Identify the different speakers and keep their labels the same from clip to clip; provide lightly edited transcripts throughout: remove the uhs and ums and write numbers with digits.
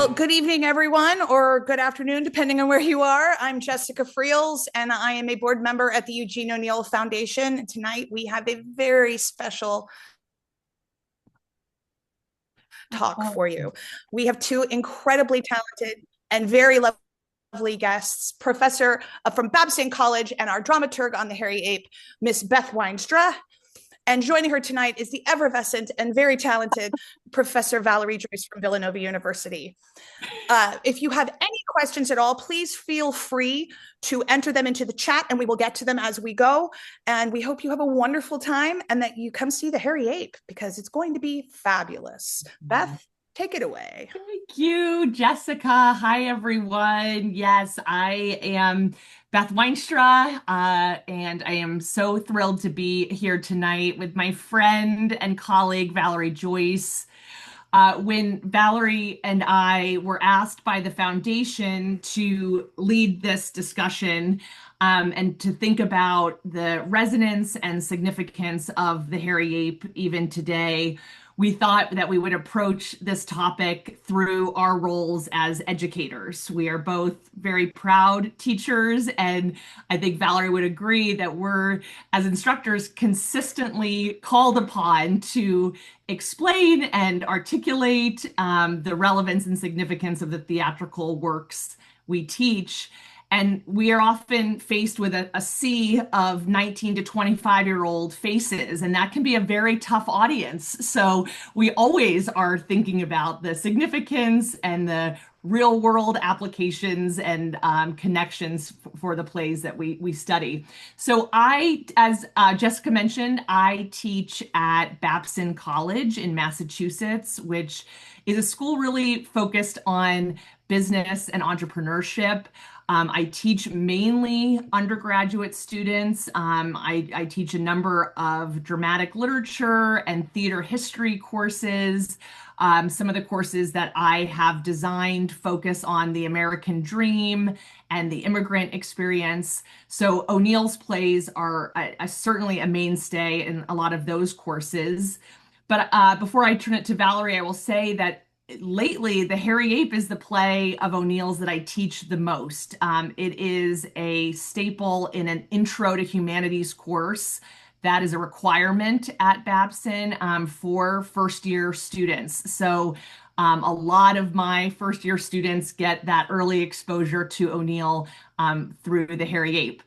Speaker 1: Well, good evening, everyone, or good afternoon, depending on where you are. I'm Jessica Friels, and I am a board member at the Eugene O'Neill Foundation. And tonight we have a very special talk for you. We have two incredibly talented and very lovely guests, professor from Babson College and our dramaturg on the Hairy Ape, Miss Beth Wynstra. And joining her tonight is the effervescent and very talented Professor Valerie Joyce from Villanova University. If you have any questions at all, please feel free to enter them into the chat and we will get to them as we go. And we hope you have a wonderful time and that you come see the Hairy Ape because it's going to be fabulous. Beth, take it away.
Speaker 2: Thank you, Jessica. Hi, everyone. Yes, I am Beth Wynstra, and I am so thrilled to be here tonight with my friend and colleague, Valerie Joyce. When Valerie and I were asked by the foundation to lead this discussion and to think about the resonance and significance of the Hairy Ape even today, we thought that we would approach this topic through our roles as educators. We are both very proud teachers, and I think Valerie would agree that we're, as instructors, consistently called upon to explain and articulate the relevance and significance of the theatrical works we teach. And we are often faced with a sea of 19 to 25-year-old faces, and that can be a very tough audience. So we always are thinking about the significance and the real world applications and connections for the plays that we study. So as Jessica mentioned, I teach at Babson College in Massachusetts, which is a school really focused on business and entrepreneurship. I teach mainly undergraduate students. I teach a number of dramatic literature and theater history courses. Some of the courses that I have designed focus on the American dream and the immigrant experience. So O'Neill's plays are certainly a mainstay in a lot of those courses. But before I turn it to Valerie, I will say that lately, The Hairy Ape is the play of O'Neill's that I teach the most. It is a staple in an Intro to Humanities course that is a requirement at Babson for first-year students. So a lot of my first-year students get that early exposure to O'Neill through The Hairy Ape.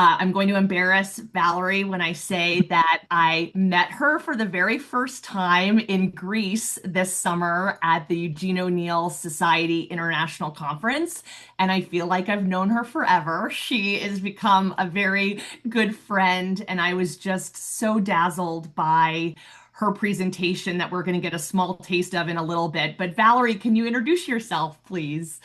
Speaker 2: I'm going to embarrass Valerie when I say that I met her for the very first time in Greece this summer at the Eugene O'Neill Society International Conference, and I feel like I've known her forever. She has become a very good friend, and I was just so dazzled by her presentation that we're going to get a small taste of in a little bit. But Valerie, can you introduce yourself, please?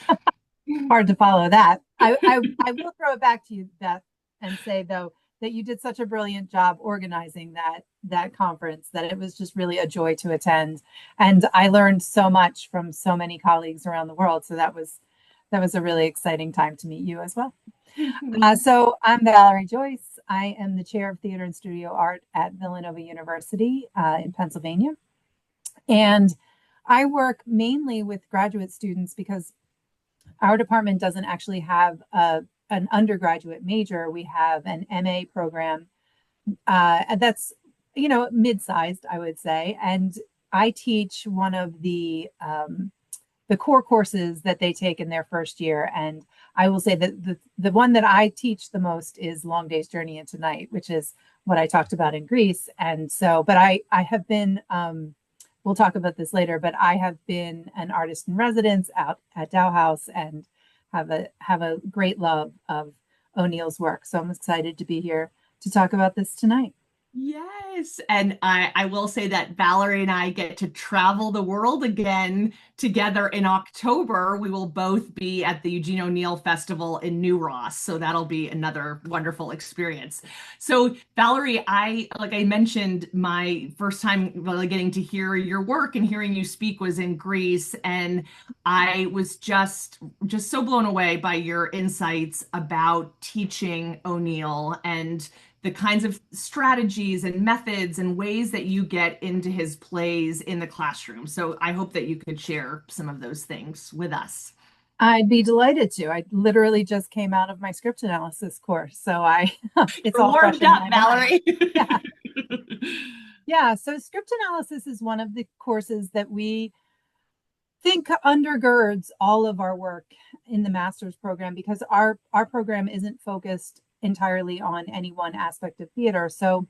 Speaker 3: Hard to follow that. I will throw it back to you, Beth, and say though that you did such a brilliant job organizing that conference that it was just really a joy to attend, and I learned so much from so many colleagues around the world. So that was a really exciting time to meet you as well. So I'm Valerie Joyce. I am the chair of theater and studio art at Villanova University in Pennsylvania, and I work mainly with graduate students because our department doesn't actually have an undergraduate major. We have an MA program that's, mid-sized, I would say. And I teach one of the core courses that they take in their first year. And I will say that the one that I teach the most is Long Day's Journey into Night, which is what I talked about in Greece. And so, but I have been, we'll talk about this later, but I have been an artist in residence out at Tao House and have a great love of O'Neill's work. So I'm excited to be here to talk about this tonight.
Speaker 2: Yes. And I will say that Valerie and I get to travel the world again together in October. We will both be at the Eugene O'Neill Festival in New Ross. So that'll be another wonderful experience. So Valerie, like I mentioned, my first time really getting to hear your work and hearing you speak was in Greece. And I was just so blown away by your insights about teaching O'Neill and the kinds of strategies and methods and ways that you get into his plays in the classroom. So I hope that you could share some of those things with us.
Speaker 3: I'd be delighted to. I literally just came out of my script analysis course, so it's all
Speaker 2: warmed
Speaker 3: fresh
Speaker 2: up,
Speaker 3: in my
Speaker 2: Valerie.
Speaker 3: Yeah. Yeah, so script analysis is one of the courses that we think undergirds all of our work in the master's program, because our program isn't focused entirely on any one aspect of theater. So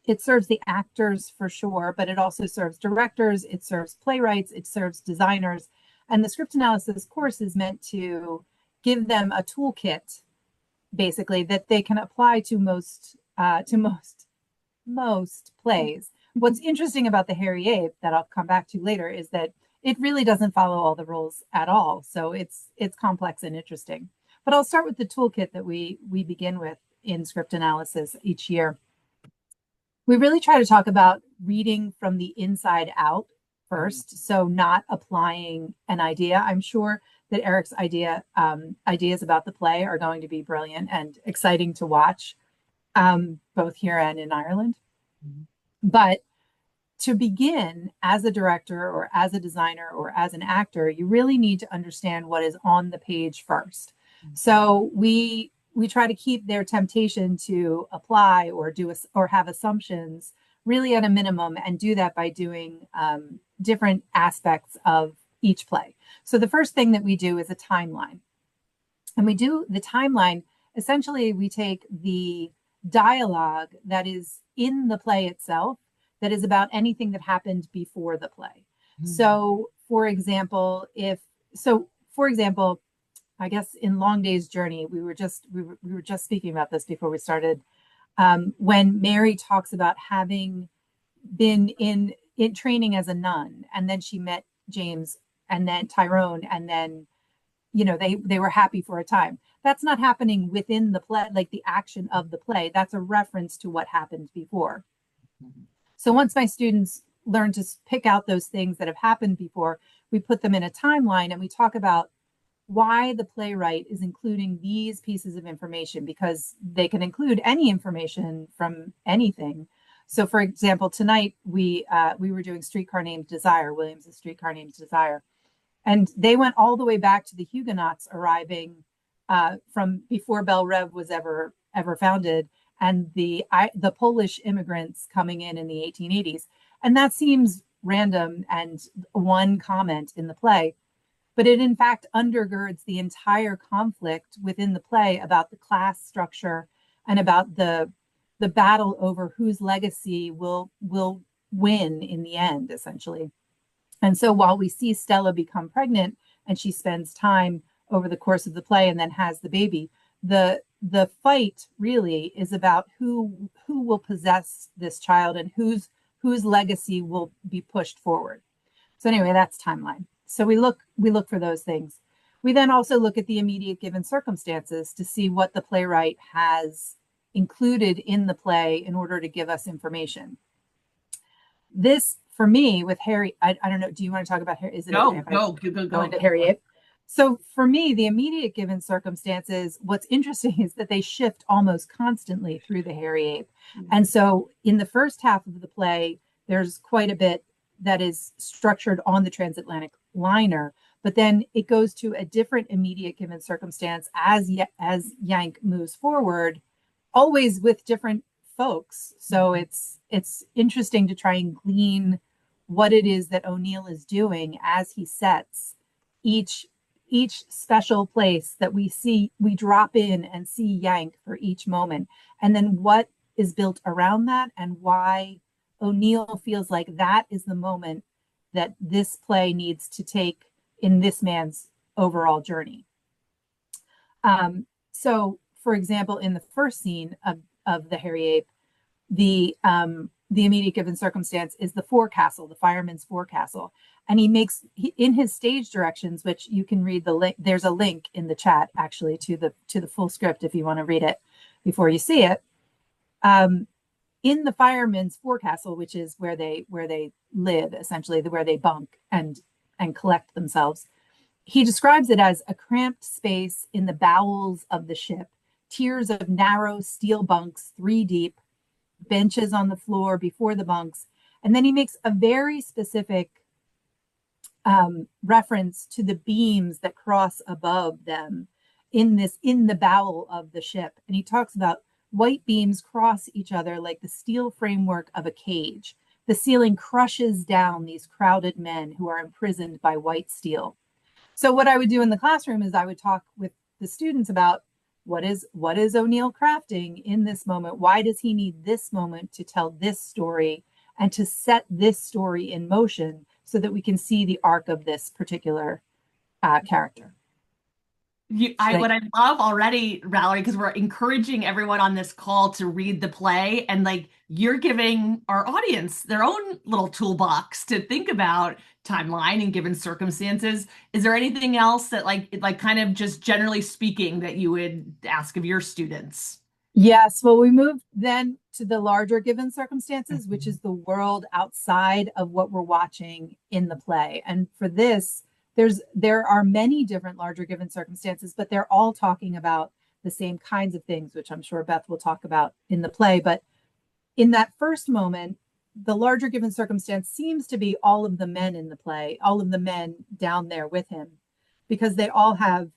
Speaker 3: it serves the actors for sure, but it also serves directors, it serves playwrights, it serves designers. And the script analysis course is meant to give them a toolkit, basically, that they can apply to most plays. What's interesting about the Hairy Ape, that I'll come back to later, is that it really doesn't follow all the rules at all. So it's complex and interesting. But I'll start with the toolkit that we begin with in script analysis each year. We really try to talk about reading from the inside out first, so not applying an idea. I'm sure that Eric's ideas about the play are going to be brilliant and exciting to watch, both here and in Ireland. Mm-hmm. But to begin, as a director or as a designer or as an actor, you really need to understand what is on the page first. Mm-hmm. So we try to keep their temptation to apply or have assumptions really at a minimum, and do that by doing different aspects of each play. So the first thing that we do is a timeline. And we do the timeline, essentially we take the dialogue that is in the play itself, that is about anything that happened before the play. Mm-hmm. So for example, I guess in Long Day's Journey, we were just speaking about this before we started. When Mary talks about having been in training as a nun, and then she met James and then Tyrone, and then, they were happy for a time. That's not happening within the play, like the action of the play. That's a reference to what happened before. Mm-hmm. So once my students learn to pick out those things that have happened before, we put them in a timeline and we talk about why the playwright is including these pieces of information, because they can include any information from anything. So for example, tonight we were doing Streetcar Named Desire, Williams' Streetcar Named Desire. And they went all the way back to the Huguenots arriving from before Belle Reve was ever founded, and the Polish immigrants coming in the 1880s. And that seems random and one comment in the play, but it in fact undergirds the entire conflict within the play about the class structure and about the battle over whose legacy will win in the end, essentially. And so while we see Stella become pregnant and she spends time over the course of the play and then has the baby, the fight really is about who will possess this child and whose legacy will be pushed forward. So anyway, that's timeline. So we look for those things. We then also look at the immediate given circumstances to see what the playwright has included in the play in order to give us information. This, for me, with Harry, I don't know, do you want to talk about Harry? Is it
Speaker 2: go
Speaker 3: into Harry Ape? So for me, the immediate given circumstances, what's interesting is that they shift almost constantly through the Hairy Ape. Mm-hmm. And so in the first half of the play, there's quite a bit that is structured on the transatlantic liner, but then it goes to a different immediate given circumstance as Yank moves forward, always with different folks. So it's interesting to try and glean what it is that O'Neill is doing as he sets each special place that we drop in and see Yank for each moment, and then what is built around that and why O'Neill feels like that is the moment that this play needs to take in this man's overall journey. So for example, in the first scene of the Hairy Ape, the immediate given circumstance is the forecastle, the fireman's forecastle. And in his stage directions, which you can read the link, there's a link in the chat actually to the full script if you want to read it before you see it. In the fireman's forecastle, which is where they live, essentially, where they bunk and collect themselves, he describes it as a cramped space in the bowels of the ship, tiers of narrow steel bunks, 3 deep, benches on the floor before the bunks. And then he makes a very specific reference to the beams that cross above them in the bowel of the ship. And he talks about white beams cross each other like the steel framework of a cage. The ceiling crushes down these crowded men who are imprisoned by white steel. So what I would do in the classroom is I would talk with the students about what is O'Neill crafting in this moment? Why does he need this moment to tell this story and to set this story in motion so that we can see the arc of this particular character?
Speaker 2: What I love already, Valerie, because we're encouraging everyone on this call to read the play, and like you're giving our audience their own little toolbox to think about timeline and given circumstances. Is there anything else that like kind of just generally speaking that you would ask of your students?
Speaker 3: Yes, well, we moved then to the larger given circumstances, which is the world outside of what we're watching in the play. And for this, there are many different larger given circumstances, but they're all talking about the same kinds of things, which I'm sure Beth will talk about in the play. But in that first moment, the larger given circumstance seems to be all of the men in the play, all of the men down there with him, because they all have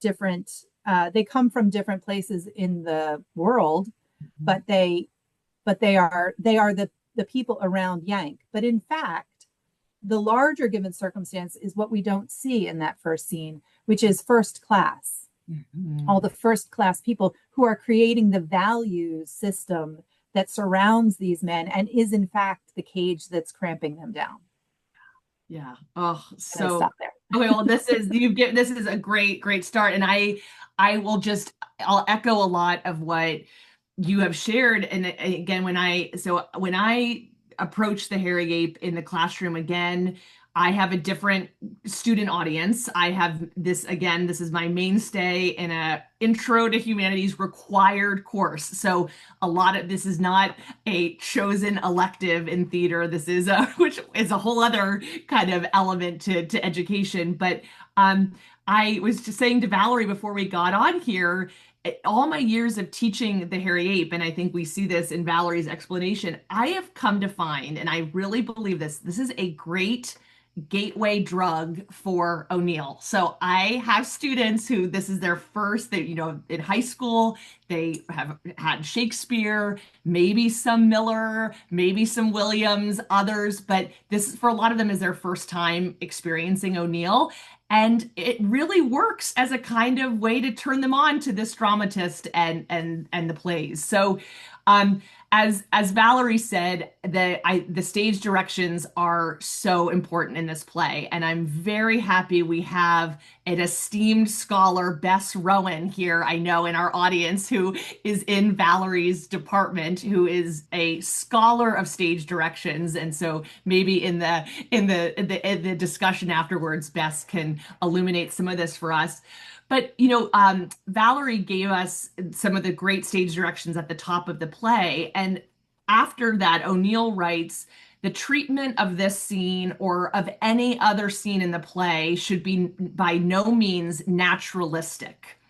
Speaker 3: different, they come from different places in the world, but they are the people around Yank. But in fact, the larger given circumstance is what we don't see in that first scene, which is first class. All the first class people who are creating the values system that surrounds these men and is in fact the cage that's cramping them down.
Speaker 2: Yeah. Oh, so
Speaker 3: stop there.
Speaker 2: Okay, well, this is a great start. And I'll echo a lot of what you have shared. And again, when I approach the Hairy Ape in the classroom, again, I have a different student audience. I have this is my mainstay in a intro to humanities required course. So a lot of this is not a chosen elective in theater. This is which is a whole other kind of element to education. But I was just saying to Valerie before we got on here, all my years of teaching the Hairy Ape, and I think we see this in Valerie's explanation, I have come to find, and I really believe this is a great gateway drug for O'Neill. So I have students who this is their first, in high school, they have had Shakespeare, maybe some Miller, maybe some Williams, others, but this for a lot of them is their first time experiencing O'Neill. And it really works as a kind of way to turn them on to this dramatist and the plays. So as Valerie said, the stage directions are so important in this play, and I'm very happy we have an esteemed scholar, Bess Rowan, here, I know, in our audience, who is in Valerie's department, who is a scholar of stage directions. And so maybe in the discussion afterwards, Bess can illuminate some of this for us. But, Valerie gave us some of the great stage directions at the top of the play. And after that, O'Neill writes, the treatment of this scene or of any other scene in the play should be by no means naturalistic.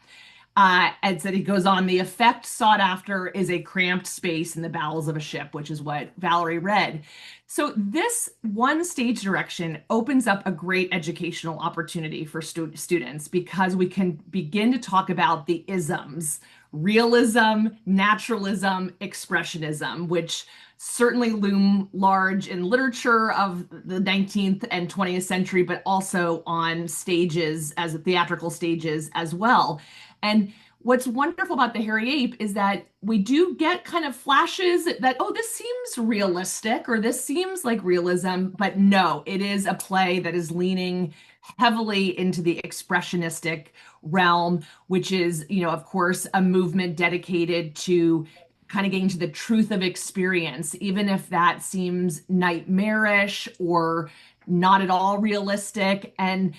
Speaker 2: And so he goes on, the effect sought after is a cramped space in the bowels of a ship, which is what Valerie read. So this one stage direction opens up a great educational opportunity for students because we can begin to talk about the isms, realism, naturalism, expressionism, which certainly loom large in literature of the 19th and 20th century, but also on stages, as theatrical stages as well. And what's wonderful about the Hairy Ape is that we do get kind of flashes that, oh, this seems realistic or this seems like realism, but no, it is a play that is leaning heavily into the expressionistic realm, which is, of course, a movement dedicated to kind of getting to the truth of experience, even if that seems nightmarish or not at all realistic. And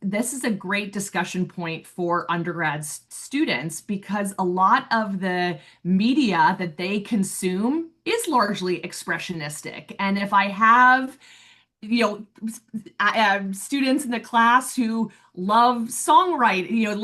Speaker 2: this is a great discussion point for undergrad students because a lot of the media that they consume is largely expressionistic. And if I have students in the class who love songwriters,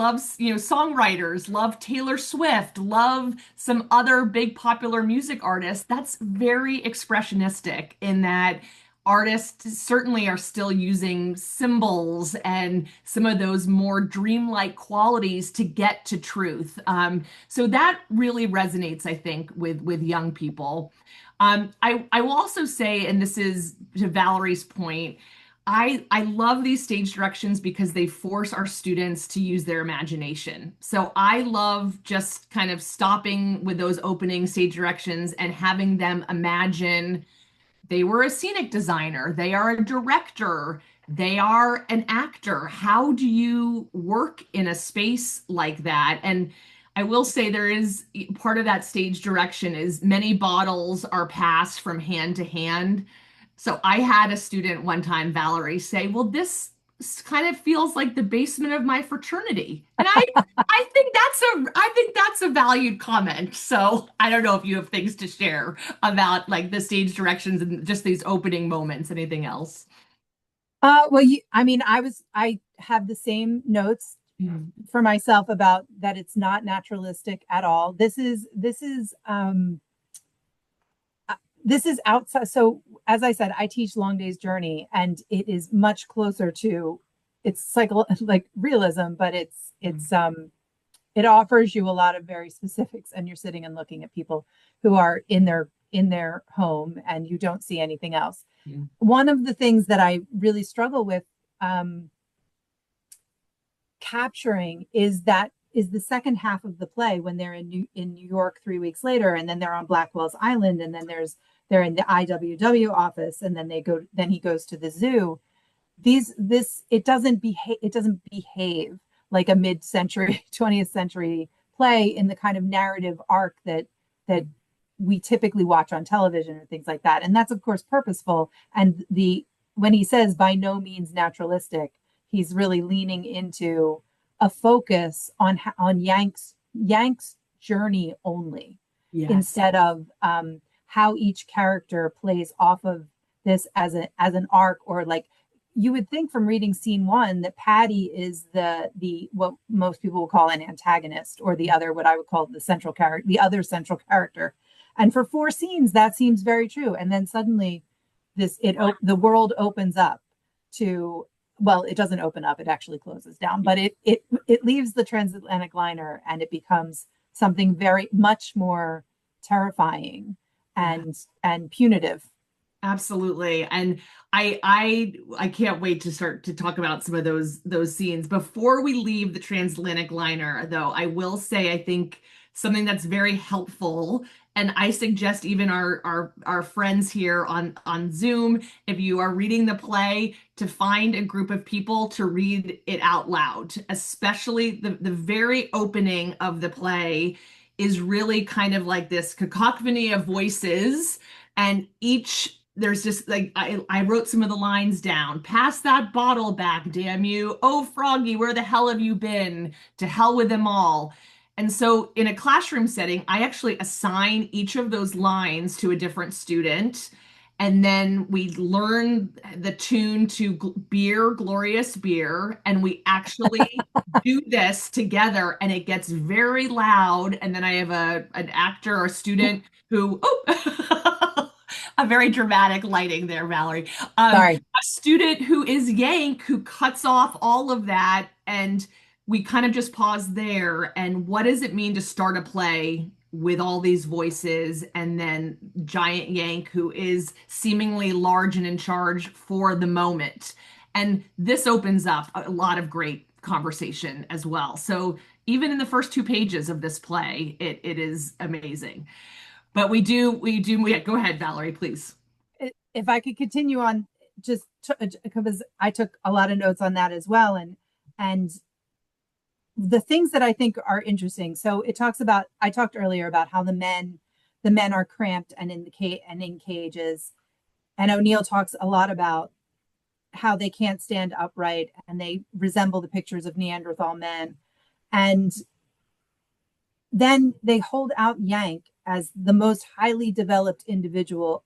Speaker 2: love Taylor Swift, love some other big popular music artists. That's very expressionistic in that artists certainly are still using symbols and some of those more dreamlike qualities to get to truth. So that really resonates, I think, with young people. I will also say, and this is to Valerie's point, I love these stage directions because they force our students to use their imagination. So I love just kind of stopping with those opening stage directions and having them imagine they were a scenic designer, they are a director, they are an actor. How do you work in a space like that? And I will say there is part of that stage direction is many bottles are passed from hand to hand. So I had a student one time, Valerie, say, "Well, this kind of feels like the basement of my fraternity." And I think that's a valued comment. So I don't know if you have things to share about like the stage directions and just these opening moments. Anything else?
Speaker 3: Well, I have the same notes for myself about that. It's not naturalistic at all. This is outside. So as I said, I teach Long Day's Journey, and it is much closer to it's like realism, but it offers you a lot of very specifics, and you're sitting and looking at people who are in their home, and you don't see anything else. Yeah. One of the things that I really struggle with capturing is the second half of the play when they're in New York 3 weeks later, and then they're on Blackwell's Island, and then they're in the IWW office, and then he goes to the zoo. It doesn't behave like a mid-century 20th century play in the kind of narrative arc that we typically watch on television and things like that. And that's of course purposeful. And when he says by no means naturalistic, he's really leaning into a focus on Yank's journey only. Yes. Instead of how each character plays off of this as an arc, or like you would think from reading scene one that Patty is the what most people will call an antagonist, or the other, what I would call the other central character. And for 4 scenes, that seems very true. And then suddenly the world opens up to, well, it doesn't open up, it actually closes down, but it leaves the transatlantic liner, and it becomes something very much more terrifying and punitive.
Speaker 2: Absolutely. And I can't wait to start to talk about some of those scenes. Before we leave the transatlantic liner, though, I will say I think something that's very helpful, and I suggest even our friends here on Zoom, if you are reading the play, to find a group of people to read it out loud, especially the very opening of the play is really kind of like this cacophony of voices, and there's just like, I wrote some of the lines down. "Pass that bottle back, damn you. Oh, Froggy, where the hell have you been? To hell with them all." And so in a classroom setting, I actually assign each of those lines to a different student. And then we learn the tune to Beer, Glorious Beer. And we actually do this together, and it gets very loud. And then I have an actor or a student who, a very dramatic lighting there, Valerie.
Speaker 3: Sorry.
Speaker 2: A student who is Yank, who cuts off all of that, and we kind of just pause there. And what does it mean to start a play with all these voices, and then giant Yank, who is seemingly large and in charge for the moment? And this opens up a lot of great conversation as well. So even in the first 2 pages of this play, it is amazing. But we go ahead, Valerie, please.
Speaker 3: If I could continue on, just because I took a lot of notes on that as well, and the things that I think are interesting. So it talks about, I talked earlier about how the men are cramped and in cages, and O'Neill talks a lot about how they can't stand upright and they resemble the pictures of Neanderthal men, and then they hold out Yank as the most highly developed individual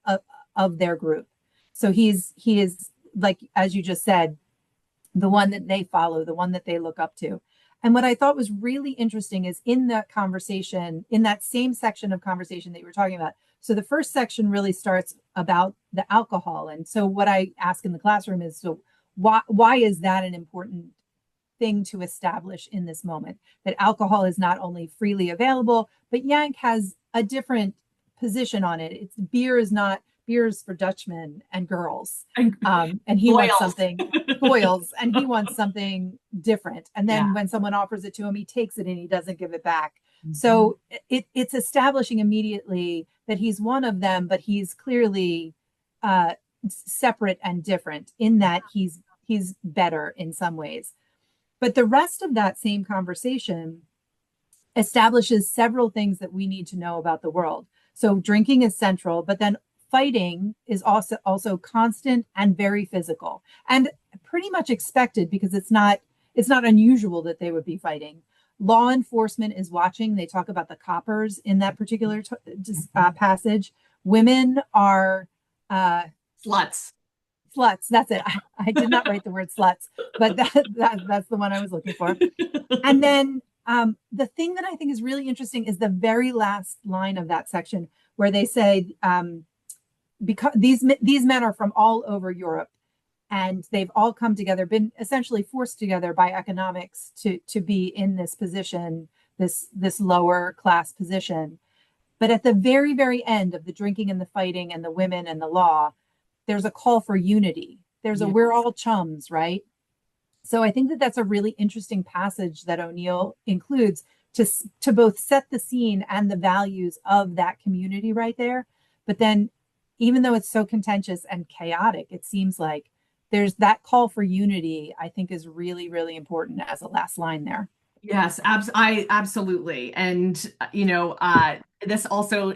Speaker 3: of their group. So he is like, as you just said, the one that they follow, the one that they look up to. And what I thought was really interesting is in that conversation, in that same section of conversation that you were talking about. So the first section really starts about the alcohol. And so what I ask in the classroom is, so why is that an important thing to establish in this moment? That alcohol is not only freely available, but Yank has a different position on it. It's beer's for Dutchmen and girls. And he wants something boils, and he wants something different. And then when someone offers it to him, he takes it and he doesn't give it back. So it's establishing immediately that he's one of them, but he's clearly separate and different in that he's better in some ways. But the rest of that same conversation establishes several things that we need to know about the world. So drinking is central, but then fighting is also constant and very physical, and pretty much expected because it's not unusual that they would be fighting. Law enforcement is watching. They talk about the coppers in that particular passage. Women are
Speaker 2: sluts.
Speaker 3: Sluts. That's it. I did not write the word sluts, but that's the one I was looking for. And then the thing that I think is really interesting is the very last line of that section where they say, because these men are from all over Europe, and they've all come together, been essentially forced together by economics to be in this position, this lower class position. But at the very, very end of the drinking and the fighting and the women and the law, there's a call for unity. There's a we're all chums, right? So I think that that's a really interesting passage that O'Neill includes to both set the scene and the values of that community right there. But then, even though it's so contentious and chaotic, it seems like there's that call for unity, I think, is really, really important as a last line there.
Speaker 2: Yes, absolutely. And, this also,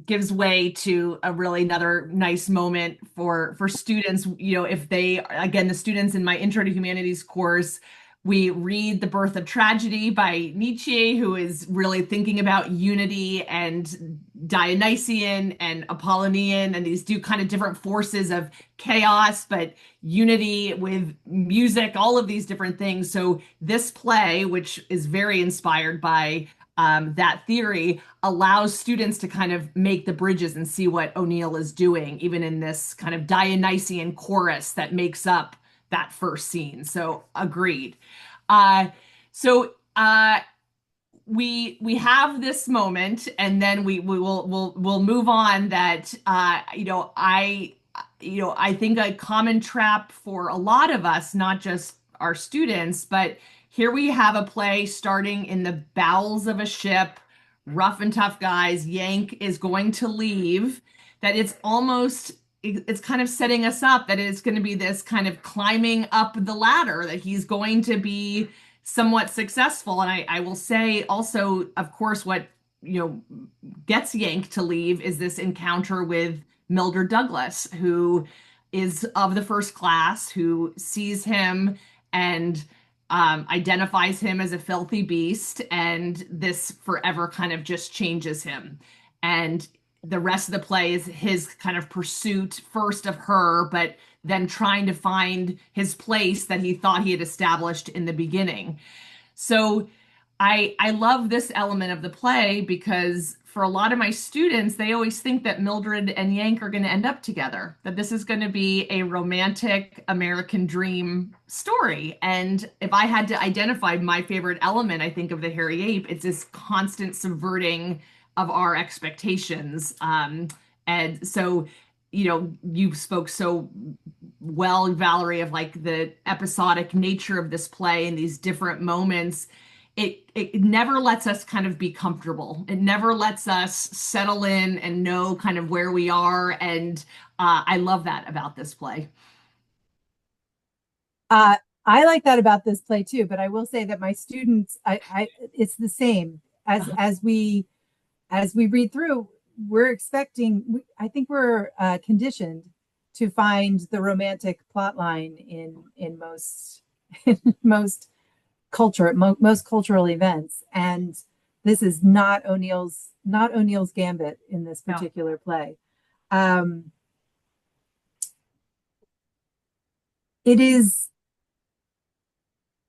Speaker 2: gives way to a really another nice moment for students. If they, again, the students in my Intro to Humanities course, we read The Birth of Tragedy by Nietzsche, who is really thinking about unity, and Dionysian and Apollonian, and these do kind of different forces of chaos, but unity with music, all of these different things. So this play, which is very inspired by that theory, allows students to kind of make the bridges and see what O'Neill is doing, even in this kind of Dionysian chorus that makes up that first scene. So agreed. We have this moment, and then we'll move on. That I think a common trap for a lot of us, not just our students, but here we have a play starting in the bowels of a ship, rough and tough guys. Yank is going to leave. That it's kind of setting us up that it's going to be this kind of climbing up the ladder, that he's going to be somewhat successful. And I will say also, of course, what gets Yank to leave is this encounter with Mildred Douglas, who is of the first class, who sees him and identifies him as a filthy beast, and this forever kind of just changes him. And the rest of the play is his kind of pursuit first of her, but then trying to find his place that he thought he had established in the beginning. So I love this element of the play because for a lot of my students, they always think that Mildred and Yank are going to end up together, that this is going to be a romantic American dream story. And if I had to identify my favorite element, I think, of the Hairy Ape, it's this constant subverting of our expectations. And so, you spoke so well, Valerie, of like the episodic nature of this play and these different moments. It never lets us kind of be comfortable. It never lets us settle in and know kind of where we are. And I love that about this play.
Speaker 3: I like that about this play too, but I will say that my students, it's the same as we read through. We're expecting, I think we're conditioned to find the romantic plot line in most cultural events, and this is not O'Neill's gambit in this particular play. it is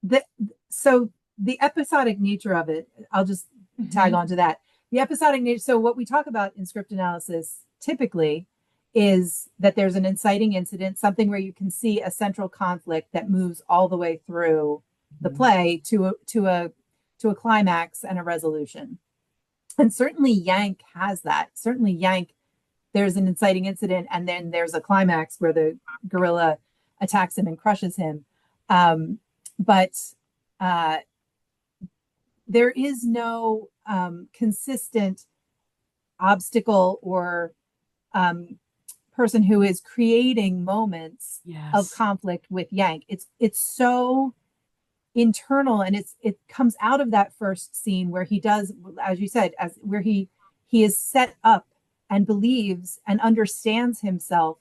Speaker 3: the so the episodic nature of it, I'll just tag on to that. The episodic nature. So what we talk about in script analysis typically is that there's an inciting incident, something where you can see a central conflict that moves all the way through the play to a climax and a resolution. And certainly Yank has that. Certainly Yank, there's an inciting incident, and then there's a climax where the gorilla attacks him and crushes him. But there is no consistent obstacle or person who is creating moments of conflict with Yank. It's so internal, and it comes out of that first scene where he does, as you said, where he is set up and believes and understands himself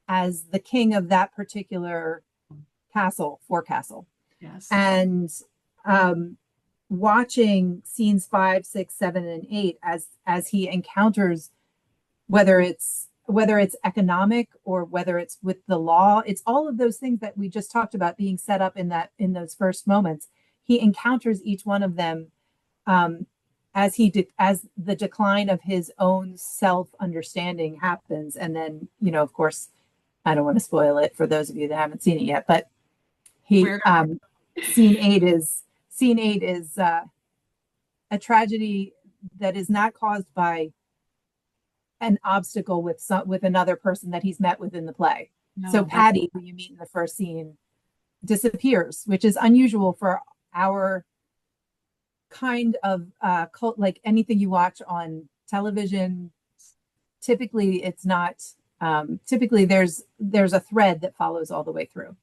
Speaker 3: as the king of that particular forecastle. Yes. And watching scenes 5, 6, 7, and 8 as he encounters, whether it's economic or whether it's with the law, it's all of those things that we just talked about being set up in those first moments. He encounters each one of them as the decline of his own self-understanding happens. And then, of course, I don't want to spoil it for those of you that haven't seen it yet, but scene 8 is a tragedy that is not caused by an obstacle with another person that he's met within the play. No, so Patty, who you meet in the first scene, disappears, which is unusual for our kind of cult, like anything you watch on television. Typically, it's not. Typically, there's a thread that follows all the way through.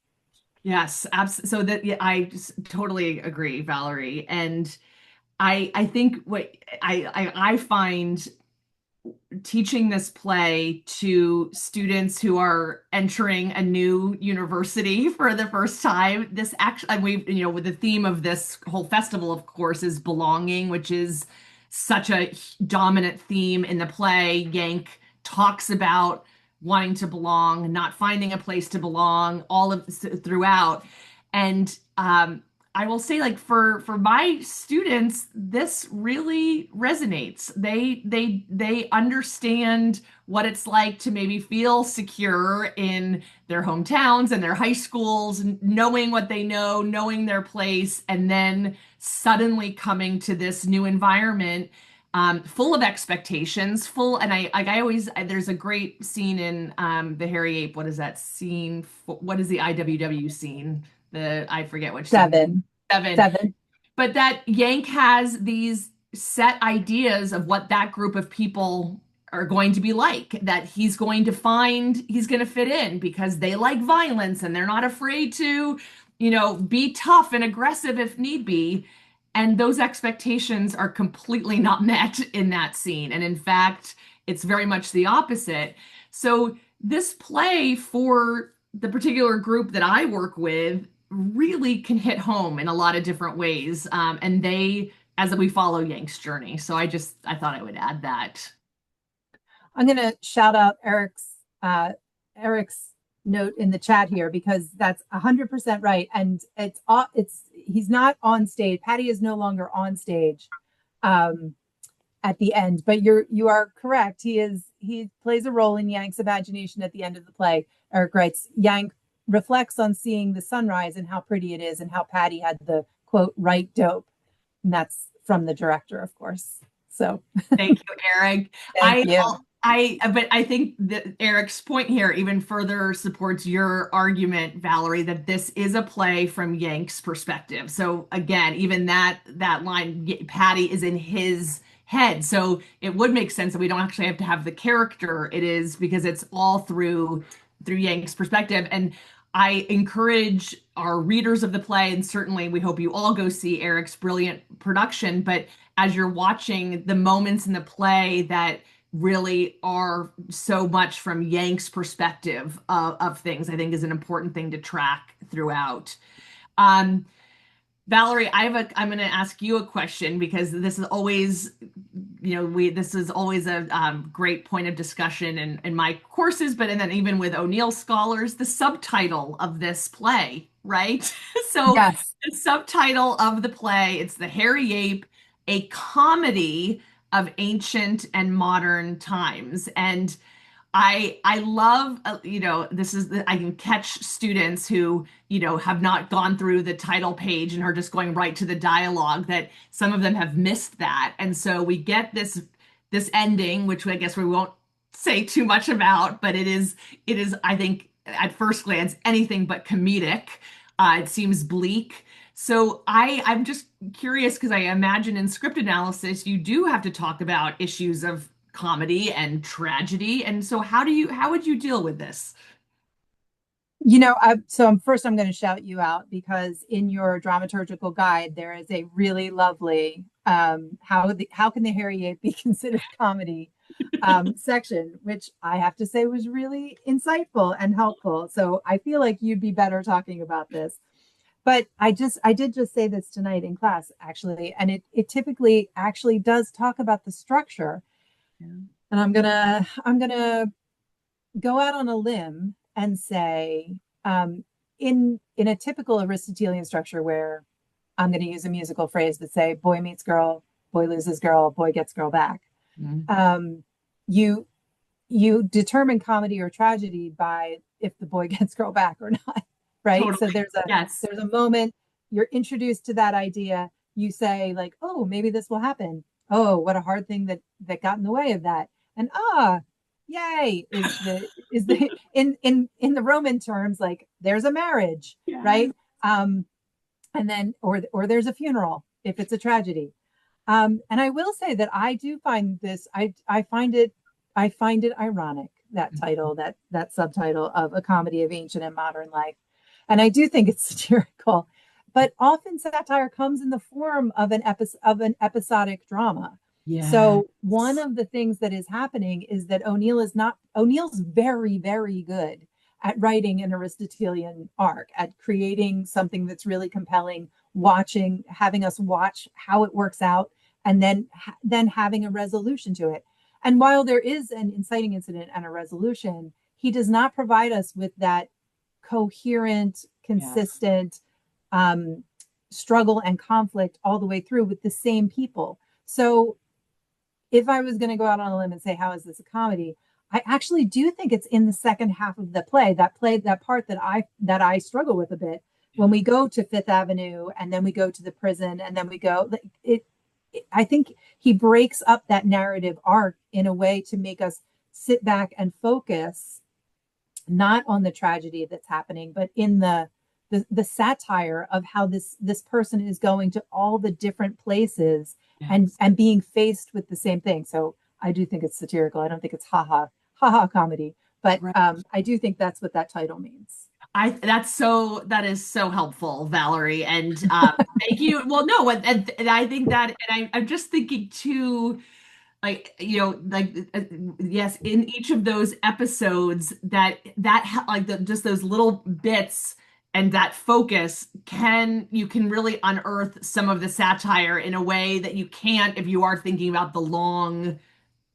Speaker 2: Yes, absolutely. So I just totally agree, Valerie. And I think what I find teaching this play to students who are entering a new university for the first time, this actually, with the theme of this whole festival, of course, is belonging, which is such a dominant theme in the play. Yank talks about wanting to belong, not finding a place to belong, throughout. And I will say, like, for my students, this really resonates. They understand what it's like to maybe feel secure in their hometowns and their high schools, knowing what they know, knowing their place, and then suddenly coming to this new environment full of expectations, there's a great scene in the Hairy Ape. What is that scene? What is the IWW scene? I forget which.
Speaker 3: Seven.
Speaker 2: But that Yank has these set ideas of what that group of people are going to be like, that he's going to fit in because they like violence and they're not afraid to, be tough and aggressive if need be. And those expectations are completely not met in that scene. And in fact, it's very much the opposite. So this play, for the particular group that I work with, really can hit home in a lot of different ways. And as we follow Yank's journey. So I thought I would add that.
Speaker 3: I'm going to shout out Eric's note in the chat here, because that's 100% right. And he's not on stage. Patty is no longer on stage at the end, but you are correct. He plays a role in Yank's imagination at the end of the play. Eric writes, Yank reflects on seeing the sunrise and how pretty it is, and how Patty had the quote right dope. And that's from the director, of course. So
Speaker 2: thank you, Eric.
Speaker 3: Thank you.
Speaker 2: But I think that Eric's point here even further supports your argument, Valerie, that this is a play from Yank's perspective. So again, even that line, Patty is in his head. So it would make sense that we don't actually have to have the character. It is because it's all through Yank's perspective. And I encourage our readers of the play, and certainly we hope you all go see Eric's brilliant production. But as you're watching the moments in the play that really are so much from Yank's perspective of things, I think is an important thing to track throughout. Valerie, I'm going to ask you a question because this is always, this is always a great point of discussion in my courses, but and then even with O'Neill scholars, the subtitle of this play, right? So
Speaker 3: Yes.
Speaker 2: the subtitle of the play, it's The Hairy Ape, a comedy of ancient and modern times. And I love, this is I can catch students who, have not gone through the title page and are just going right to the dialogue, that some of them have missed that. And so we get this ending, which I guess we won't say too much about, but it is I think at first glance anything but comedic. It seems bleak. So I'm just curious because I imagine in script analysis you do have to talk about issues of comedy and tragedy. And so how would you deal with this?
Speaker 3: I'm going to shout you out because in your dramaturgical guide, there is a really lovely how can the Hairy Ape be considered comedy section, which I have to say was really insightful and helpful. So I feel like you'd be better talking about this. But I did just say this tonight in class, actually, and it typically actually does talk about the structure. Yeah. And I'm gonna go out on a limb and say, in a typical Aristotelian structure where I'm going to use a musical phrase that say boy meets girl, boy loses girl, boy gets girl back. Mm-hmm. You determine comedy or tragedy by if the boy gets girl back or not, right? Totally. So there's a moment you're introduced to that idea. You say like, oh, maybe this will happen. Oh, what a hard thing that got in the way of that. And yay is the in the Roman terms, like there's a marriage, yeah. Right? And then or there's a funeral if it's a tragedy. And I will say that I do find this, I find it ironic, that title, that subtitle of A Comedy of Ancient and Modern Life. And I do think it's satirical, but often satire comes in the form of an episodic drama. Yes. So one of the things that is happening is that O'Neill's very, very good at writing an Aristotelian arc, at creating something that's really compelling, having us watch how it works out, and then having a resolution to it. And while there is an inciting incident and a resolution, he does not provide us with that coherent, consistent struggle and conflict all the way through with the same people. So if I was going to go out on a limb and say, how is this a comedy? I actually do think it's in the second half of the play, that part that I struggle with a bit, when we go to Fifth Avenue and then we go to the prison and then we go, I think he breaks up that narrative arc in a way to make us sit back and focus not on the tragedy that's happening, but in the satire of how this person is going to all the different places. Yes. and being faced with the same thing. So I do think it's satirical. I don't think it's ha ha comedy, but right. I do think that's what that title means.
Speaker 2: That is so helpful, Valerie, and thank you. Well, no, and I think that, and I'm just thinking too, like, yes, in each of those episodes, that just those little bits and that focus you can really unearth some of the satire in a way that you can't if you are thinking about the long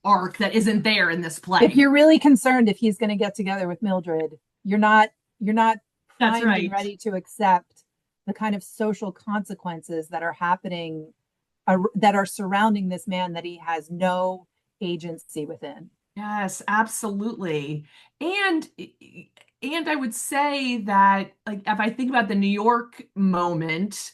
Speaker 2: arc that isn't there in this play.
Speaker 3: If you're really concerned if he's going to get together with Mildred, you're not
Speaker 2: That's right.
Speaker 3: and ready to accept the kind of social consequences that are happening, that are surrounding this man that he has no agency within.
Speaker 2: Yes, absolutely. And I would say that, like, if I think about the New York moment,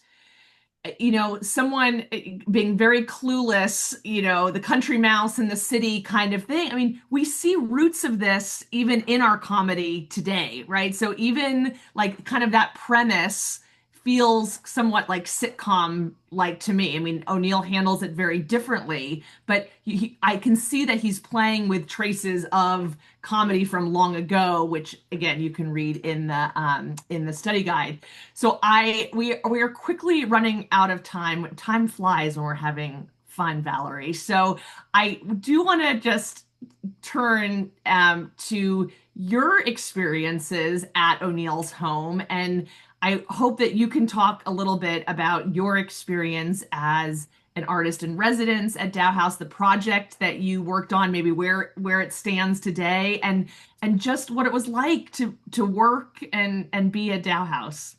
Speaker 2: someone being very clueless, the country mouse in the city kind of thing. I mean, we see roots of this even in our comedy today, right? So even like kind of that premise feels somewhat like sitcom like to me. I mean, O'Neill handles it very differently, but I can see that he's playing with traces of comedy from long ago, which again you can read in the study guide. So we are quickly running out of time. Time flies when we're having fun, Valerie. So I do want to just turn to your experiences at O'Neill's home, and I hope that you can talk a little bit about your experience as an artist in residence at Tao House, the project that you worked on, maybe where it stands today, and just what it was like to work and be at Tao House.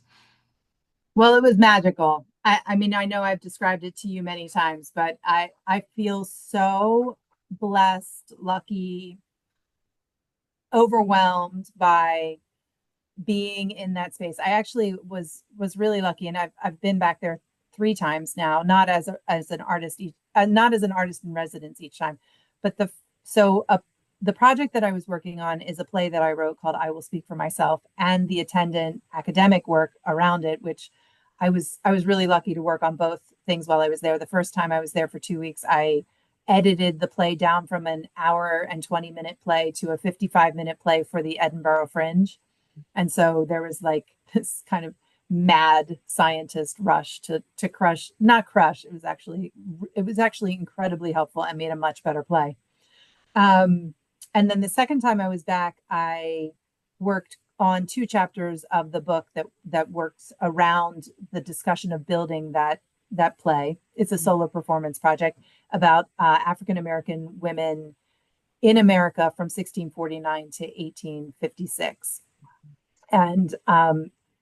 Speaker 3: Well, it was magical. I mean, I know I've described it to you many times, but I feel so blessed, lucky, overwhelmed by being in that space. I actually was really lucky, and I've been back there 3 times now, not as an artist, not as an artist in residence each time, but the project that I was working on is a play that I wrote called I Will Speak for Myself, and the attendant academic work around it, which I was really lucky to work on both things while I was there. The first time I was there for 2 weeks, I edited the play down from an hour and 20-minute play to a 55-minute play for the Edinburgh Fringe. And so there was like this kind of mad scientist rush to not crush. It was actually incredibly helpful and made a much better play. And then the second time I was back, I worked on 2 chapters of the book that works around the discussion of building that play. It's a solo performance project about African American women in America from 1649 to 1856. And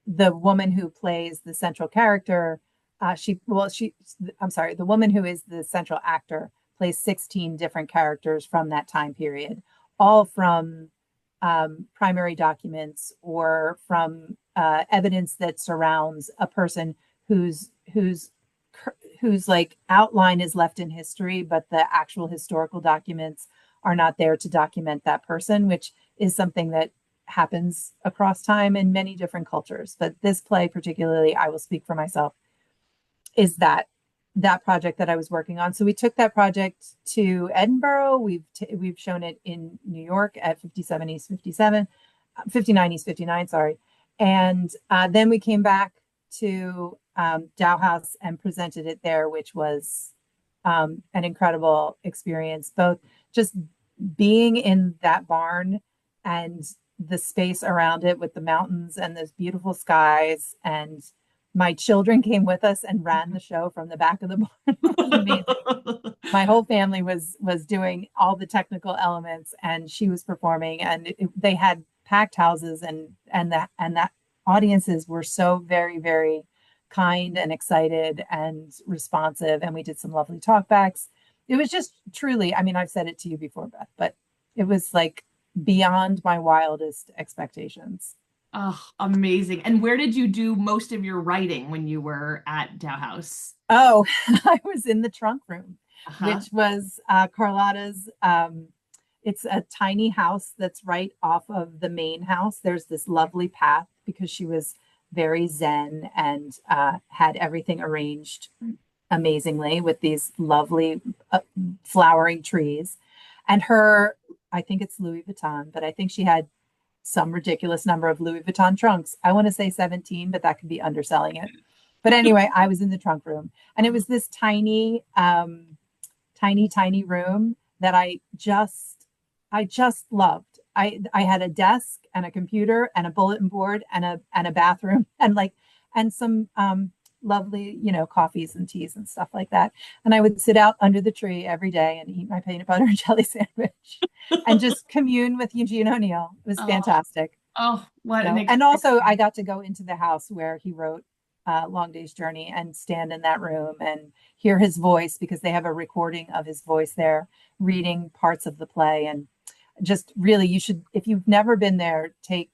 Speaker 3: the woman who plays the central character, the woman who is the central actor plays 16 different characters from that time period, all from primary documents or from evidence that surrounds a person whose like outline is left in history, but the actual historical documents are not there to document that person, which is something that happens across time in many different cultures. But this play particularly, I Will Speak for Myself, is that project that I was working on. So we took that project to Edinburgh. We've shown it in New York at 59 East 59, sorry. And then we came back to Tao House and presented it there, which was an incredible experience, both just being in that barn and the space around it with the mountains and those beautiful skies. And my children came with us and ran the show from the back of the barn. It was amazing. My whole family was doing all the technical elements, and she was performing, and they had packed houses, and that audiences were so very, very kind and excited and responsive. And we did some lovely talkbacks. It was just truly, I mean, I've said it to you before, Beth, but it was like beyond my wildest expectations.
Speaker 2: Oh, amazing. And where did you do most of your writing when you were at Tao House?
Speaker 3: Oh, I was in the trunk room, which was Carlotta's. It's a tiny house that's right off of the main house. There's this lovely path because she was very zen and had everything arranged amazingly with these lovely flowering trees. And I think it's Louis Vuitton, but I think she had some ridiculous number of Louis Vuitton trunks. I want to say 17, but that could be underselling it. But anyway, I was in the trunk room, and it was this tiny room that I just loved. I had a desk and a computer and a bulletin board and a bathroom and some lovely, coffees and teas and stuff like that. And I would sit out under the tree every day and eat my peanut butter and jelly sandwich and just commune with Eugene O'Neill. It was fantastic.
Speaker 2: Oh, what an
Speaker 3: And also I got to go into the house where he wrote Long Day's Journey and stand in that room and hear his voice, because they have a recording of his voice there reading parts of the play. And just really, you should, if you've never been there, take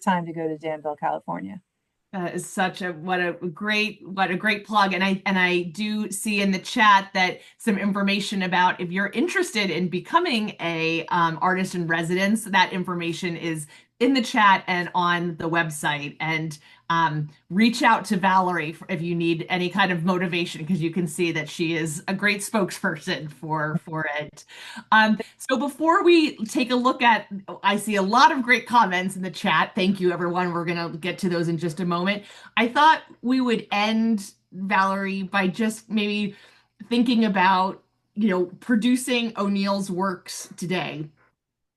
Speaker 3: time to go to Danville, California.
Speaker 2: Is what a great plug. And I do see in the chat that some information about if you're interested in becoming a artist in residence, that information is in the chat and on the website. And reach out to Valerie if you need any kind of motivation, because you can see that she is a great spokesperson for it. So before we take a look at, I see a lot of great comments in the chat. Thank you, everyone. We're going to get to those in just a moment. I thought we would end, Valerie, by just maybe thinking about, producing O'Neill's works today.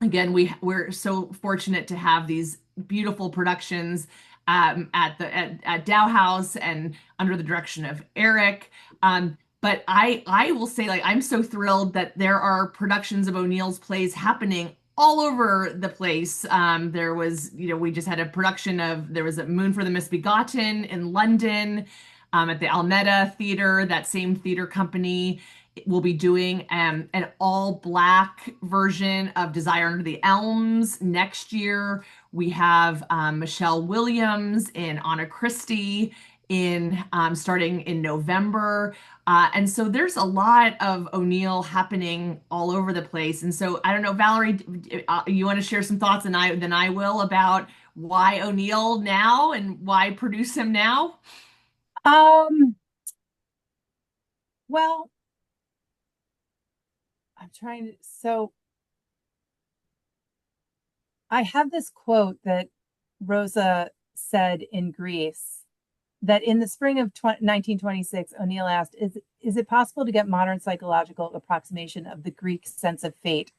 Speaker 2: Again, we're so fortunate to have these beautiful productions at Tao House and under the direction of Eric. But I will say, like, I'm so thrilled that there are productions of O'Neill's plays happening all over the place. There was, we just had a production there was a Moon for the Misbegotten in London, at the Almeda Theater. That same theater company will be doing an all black version of Desire Under the Elms next year. We have Michelle Williams in Anna Christie in starting in November. And so there's a lot of O'Neill happening all over the place. And so I don't know, Valerie, you want to share some thoughts, and then I will, about why O'Neill now and why produce him now?
Speaker 3: Well, I'm trying to, so I have this quote that Rosa said in Greece, that in the spring of 1926, O'Neill asked, is it possible to get modern psychological approximation of the Greek sense of fate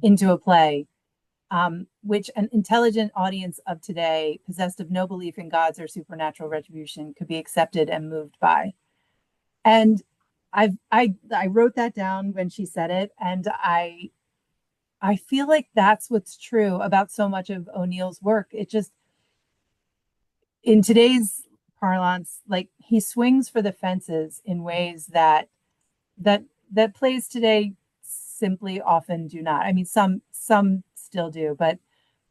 Speaker 3: into a play, which an intelligent audience of today, possessed of no belief in gods or supernatural retribution, could be accepted and moved by? And I wrote that down when she said it, and I feel like that's what's true about so much of O'Neill's work. It just, in today's parlance, like, he swings for the fences in ways that plays today simply often do not. I mean, some still do, but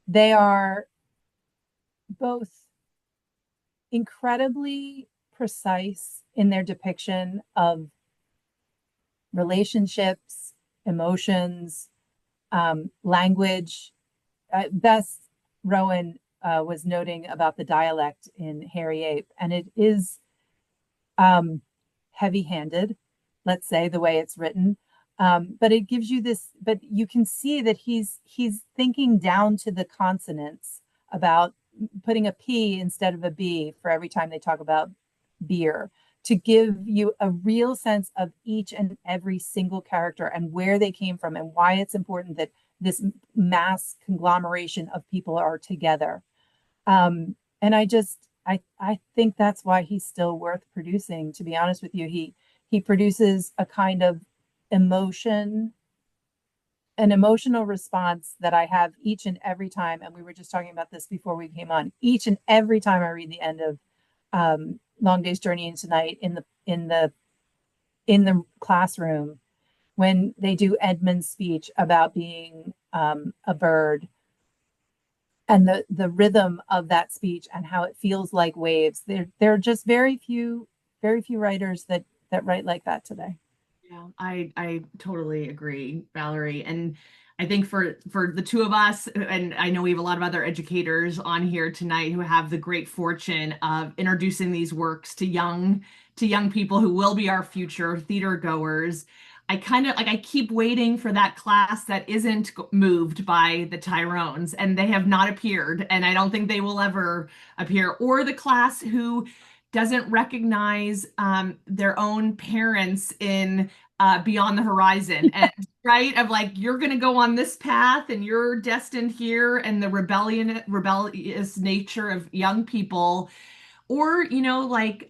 Speaker 3: they are both incredibly precise in their depiction of relationships, emotions, language. Beth Rowan was noting about the dialect in Hairy Ape, and it is heavy-handed, let's say, the way it's written. But it gives you this, but you can see that he's thinking down to the consonants about putting a P instead of a B for every time they talk about beer, to give you a real sense of each and every single character and where they came from and why it's important that this mass conglomeration of people are together. And I think that's why he's still worth producing, to be honest with you. He produces a kind of emotion, an emotional response that I have each and every time. And we were just talking about this before we came on. Each and every time I read the end of Long Day's Journey into Night in the classroom, when they do Edmund's speech about being a bird, and the rhythm of that speech and how it feels like waves. There are just very few writers that write like that today.
Speaker 2: Yeah, I totally agree, Valerie. And I think for the two of us, and I know we have a lot of other educators on here tonight who have the great fortune of introducing these works to young people who will be our future theater goers. I kind of, like, I keep waiting for that class that isn't moved by the Tyrones, and they have not appeared, and I don't think they will ever appear, or the class who doesn't recognize their own parents in Beyond the Horizon, and right, of like, you're going to go on this path and you're destined here, and the rebellious nature of young people, or like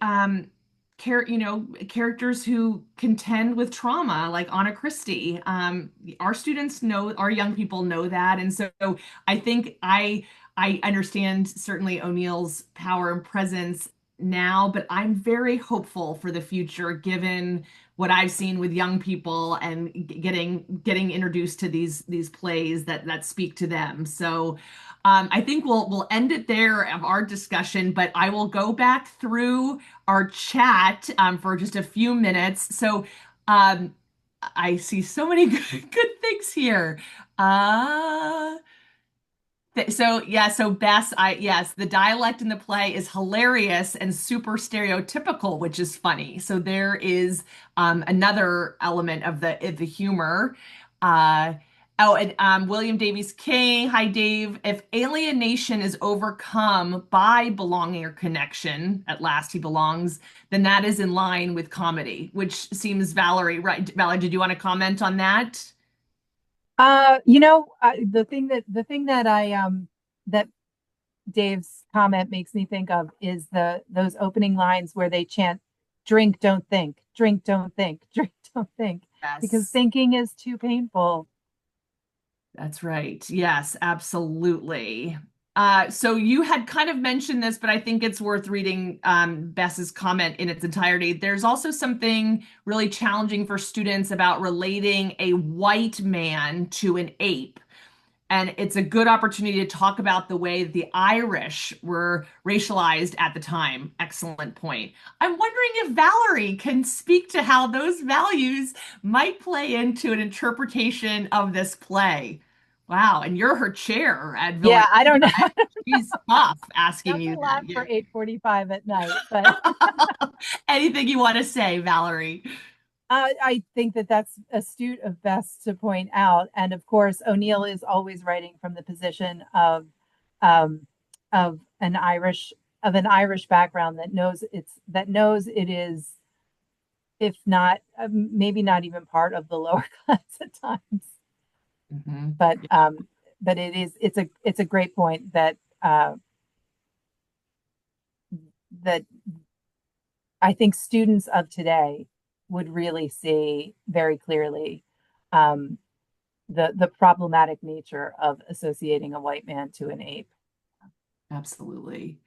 Speaker 2: characters who contend with trauma, like Anna Christie. Our students know, our young people know that, and so I think I understand certainly O'Neill's power and presence now, but I'm very hopeful for the future, given what I've seen with young people and getting introduced to these plays that speak to them. So I think we'll end it there of our discussion, but I will go back through our chat for just a few minutes. So I see so many good things here. So Bess, yes, the dialect in the play is hilarious and super stereotypical, which is funny. So there is another element of the humor. William Davies King, hi Dave. If alienation is overcome by belonging or connection, at last he belongs, then that is in line with comedy, which seems Valerie, right? Valerie, did you want to comment on that?
Speaker 3: The thing that I that Dave's comment makes me think of is those opening lines where they chant, "Drink, don't think, drink, don't think, drink, don't think," because
Speaker 2: Yes.
Speaker 3: thinking is too painful.
Speaker 2: That's right. Yes, absolutely. So you had kind of mentioned this, but I think it's worth reading Bess's comment in its entirety. There's also something really challenging for students about relating a white man to an ape. And it's a good opportunity to talk about the way the Irish were racialized at the time. Excellent point. I'm wondering if Valerie can speak to how those values might play into an interpretation of this play. Wow, and you're her chair at
Speaker 3: Yeah,
Speaker 2: Villanova.
Speaker 3: I don't know.
Speaker 2: She's tough asking
Speaker 3: That's a
Speaker 2: you
Speaker 3: lot
Speaker 2: that.
Speaker 3: for 8:45 at night, but
Speaker 2: Anything you want to say, Valerie?
Speaker 3: I think that that's astute of Beth to point out. And of course, O'Neill is always writing from the position um, of an Irish background that knows it is, if not maybe not even part of the lower class at times.
Speaker 2: Mm-hmm.
Speaker 3: But it's a great point that that I think students of today would really see very clearly um, the problematic nature of associating a white man to an ape.
Speaker 2: Absolutely.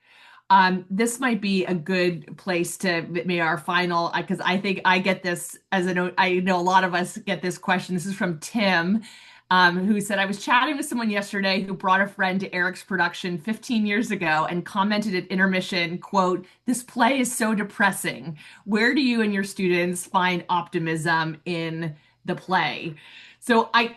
Speaker 2: This might be a good place to make our final, because I think I get this I know a lot of us get this question. This is from Tim, who said, I was chatting with someone yesterday who brought a friend to Eric's production 15 years ago and commented at intermission, quote, "This play is so depressing. Where do you and your students find optimism in the play?" So I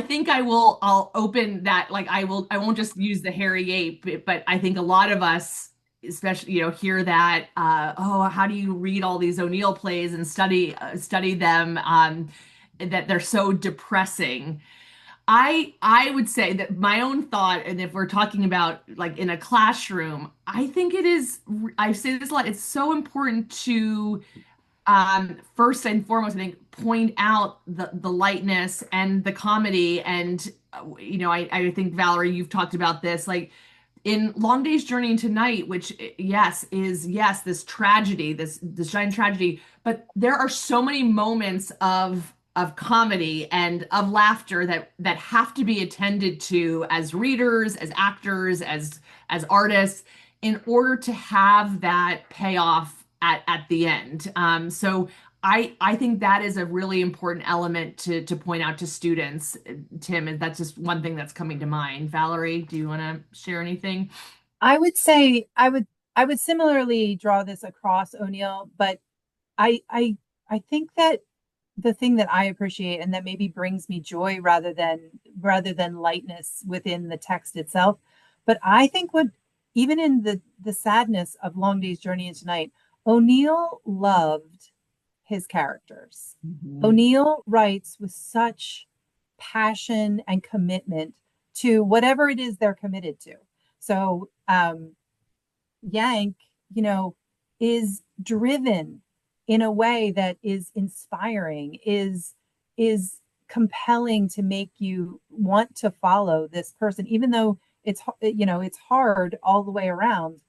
Speaker 2: think I'll open that, like I won't just use the hairy ape, but I think a lot of us especially hear that oh, how do you read all these O'Neill plays and study them, that they're so depressing. I would say that my own thought, and if we're talking about like in a classroom, I think it is, I say this a lot, it's so important to first and foremost, I think, point out the lightness and the comedy. And I think, Valerie, you've talked about this, like in Long Day's Journey into Night, which yes, this tragedy, this giant tragedy, but there are so many moments of comedy and of laughter that have to be attended to as readers, as actors, as artists, in order to have that payoff at the end. So I think that is a really important element to point out to students, Tim, and that's just one thing that's coming to mind. Valerie, do you want to share anything?
Speaker 3: I would say I would similarly draw this across O'Neill, but I think that the thing that I appreciate and that maybe brings me joy rather than lightness within the text itself, but I think what even in the sadness of Long Day's Journey into Night, O'Neill loved his characters.
Speaker 2: Mhm.
Speaker 3: O'Neill writes with such passion and commitment to whatever it is they're committed to. So Yank, is driven in a way that is inspiring, is compelling to make you want to follow this person, even though it's hard all the way around.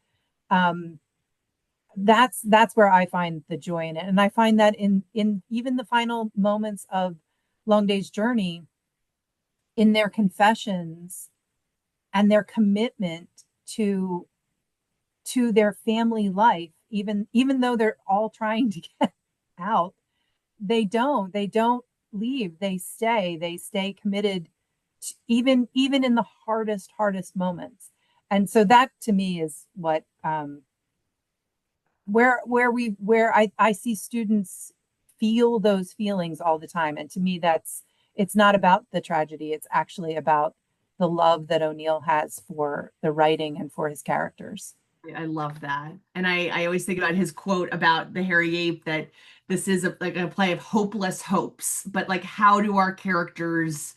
Speaker 3: Um, that's where I find the joy in it, and I find that in even the final moments of Long Day's Journey, in their confessions and their commitment to their family life, even though they're all trying to get out, they don't leave. They stay committed even in the hardest moments. And so that to me is what where I see students feel those feelings all the time. And to me, it's not about the tragedy. It's actually about the love that O'Neill has for the writing and for his characters.
Speaker 2: I love that. And I always think about his quote about the hairy ape, that this is like a play of hopeless hopes, but like how do our characters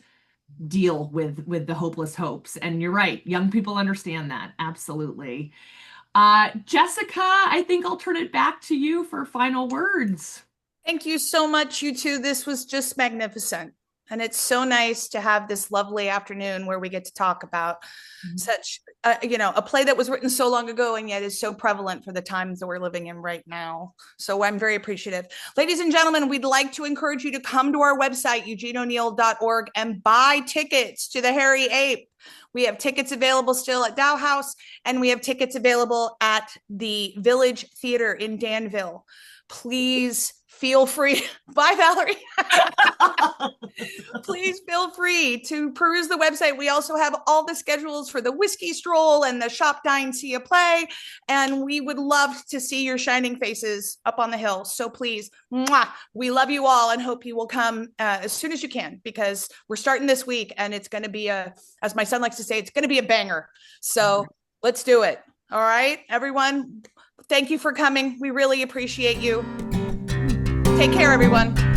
Speaker 2: deal with the hopeless hopes? And you're right, young people understand that. Absolutely. Jessica, I think I'll turn it back to you for final words.
Speaker 1: Thank you so much, you two. This was just magnificent. And it's so nice to have this lovely afternoon where we get to talk about such, a play that was written so long ago and yet is so prevalent for the times that we're living in right now. So I'm very appreciative. Ladies and gentlemen, we'd like to encourage you to come to our website, eugeneo'neill.org, and buy tickets to the Hairy Ape. We have tickets available still at Tao House, and we have tickets available at the Village Theater in Danville. Please feel free. Bye, Valerie. Please feel free to peruse the website. We also have all the schedules for the whiskey stroll and the shop, dine, see a play. And we would love to see your shining faces up on the hill. So please, we love you all and hope you will come as soon as you can, because we're starting this week and it's going to be as my son likes to say, it's going to be a banger. So let's do it. All right, everyone. Thank you for coming. We really appreciate you. Take care, everyone.